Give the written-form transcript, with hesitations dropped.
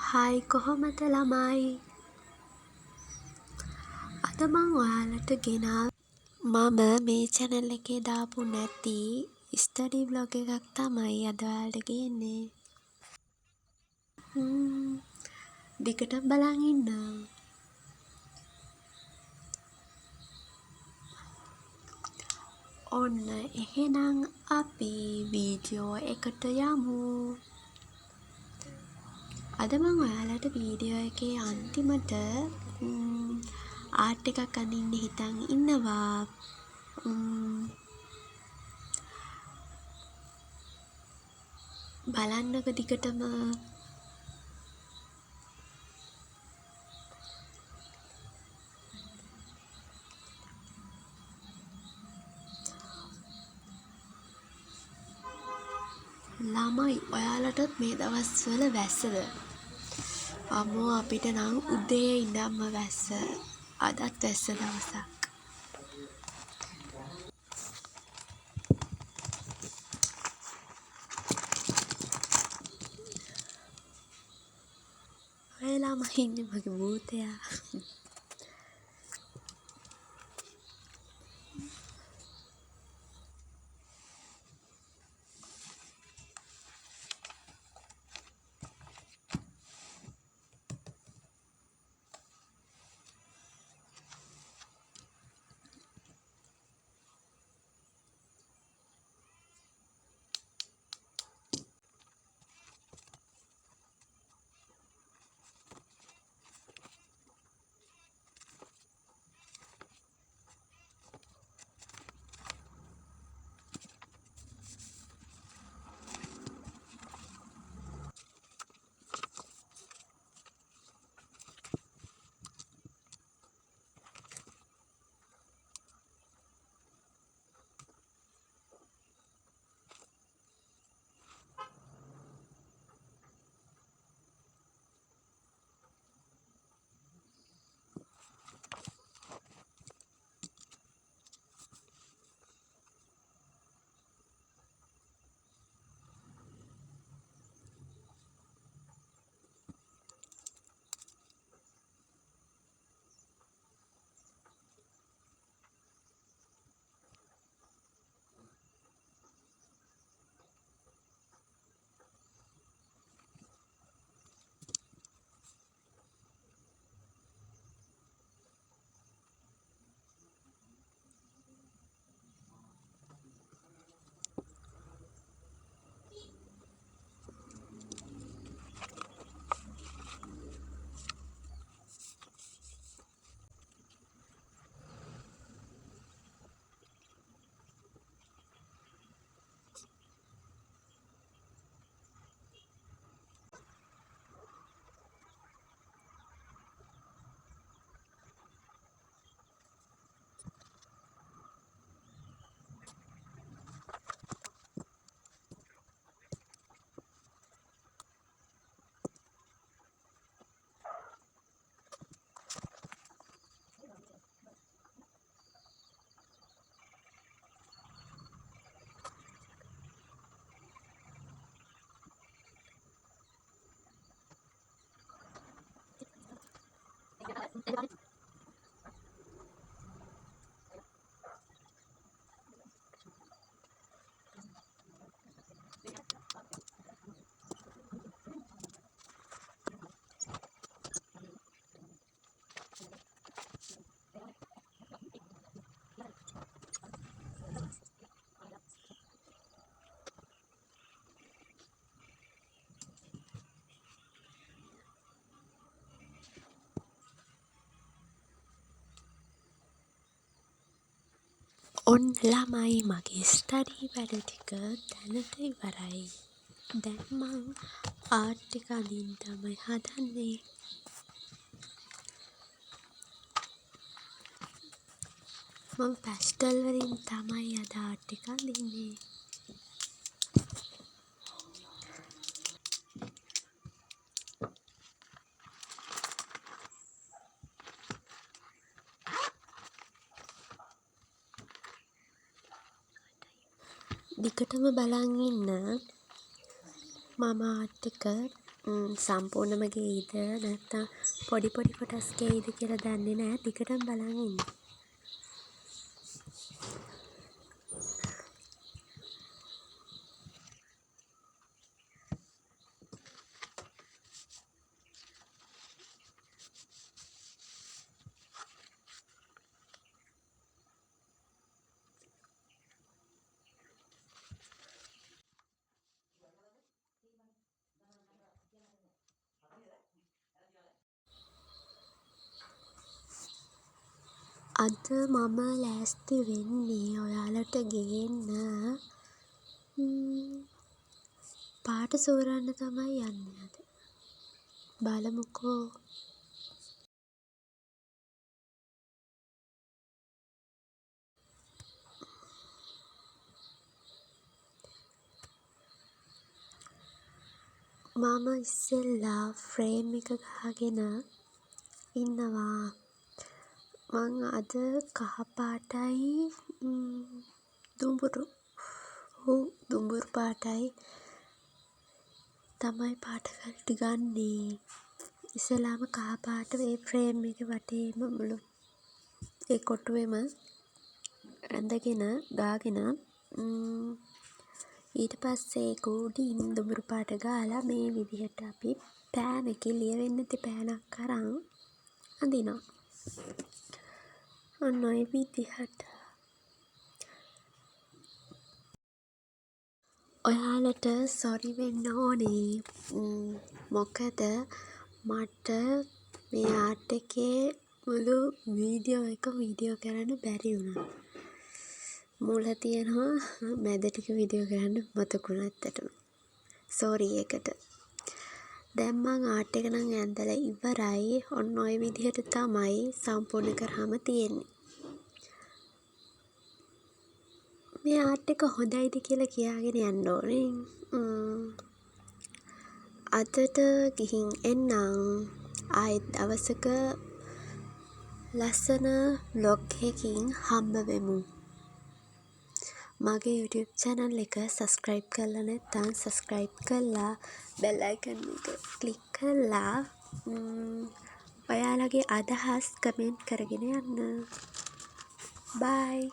Hi කොහොමද ළමයි? අද මං ඔයාලට මම මේ channel එකේ දාපු නැති ස්ටඩි vlog එකක් තමයි අද ඔයාලට ගේන්නේ. දිගටම බලන් ඉන්න. ඔන්න එහෙනම් අපි වීඩියෝ එකට යමු. අද මං ඔයාලට වීඩියෝ එකේ අන්තිමට ආර්ට් එකක් අඳින්න හිතන් ඉන්නවා. බලන්නකො දිගටම. ළමයි ඔයාලටත් මේ දවස්වල වැස්සද? අම්මෝ අපිට නම් උදේ ඉඳන්ම වැස්ස. අදත් වැස්ස දවසක්. ඔය ළමයි ඉන්නේ මගේ භූතයා. ඔන්න ළමයි මගේ ස්ටඩි වැඩ ටික දැනට ඉවරයි. දැන් මං ආර්ට් එක අඳින්න තමයි හදන්නේ. මම පැස්ටල් වලින් තමයි අද ආර්ට් එක අඳින්නේ. දිගටම බලන් ඉන්න. මම ආර්ට් එක සම්පූර්ණම ගෙයිද නැත්නම් පොඩි පොඩි කොටස් ගෙයිද කියලා දන්නේ නැහැ. දිගටම බලන් ඉන්න. අද මම ලෑස්ති වෙන්නේ ඔයාලට ගේන්න පාට සෝරන්න තමයි යන්නේ අද. බලමුකෝ. මම ඉස්සෙල්ලා ෆ්‍රේම් එක ගහගෙන ඉන්නවා. මං අද කහ පාටයි දුඹුරු පාටයි තමයි පාට කලට ගන්නේ. ඉස්සෙල්ලාම කහ පාට ඒ ෆ්‍රේම් එක වටේම මුළු ඒ කොටුවෙම ඇඳගෙන දාගෙන ඊට පස්සේ ඒක උඩින් දුඹුරු පාට ගාලා මේ විදිහට අපි පෑන් එකේ ලියවෙන්න නැති පෑනක් අරන් අඳිනවා. ඔන්න ඔය විදිහට. ඔයාලට සොරි වෙන්න ඕනේ. මොකද මට මේ ආර්ට් එකේ මුළු වීඩියෝ කරන්න බැරි වුණා. මුල තියෙනවා මැද ටික වීඩියෝ කරන්න මතකුණා ඇත්තටම. සෝරි ඒකට. දැන් මං ආර්ට් එක නම් ඇඳලා ඉවරයි. ඔන්න ඔය විදිහට තමයි සම්පූර්ණ කරාම තියෙන්නේ. මේ ආර්ට් එක හොඳයිද කියලා කියාගෙන යන්න ඕනේ. අදට ගිහින් එන්නම්. ආයෙත් දවසක ලස්සන vlog එකකින් හම්බ වෙමු. මගේ YouTube channel එක subscribe කරලා නැත්නම් subscribe කරලා bell icon එක click කරලා ඔයාලගේ අදහස් comment කරගෙන යන්න. bye.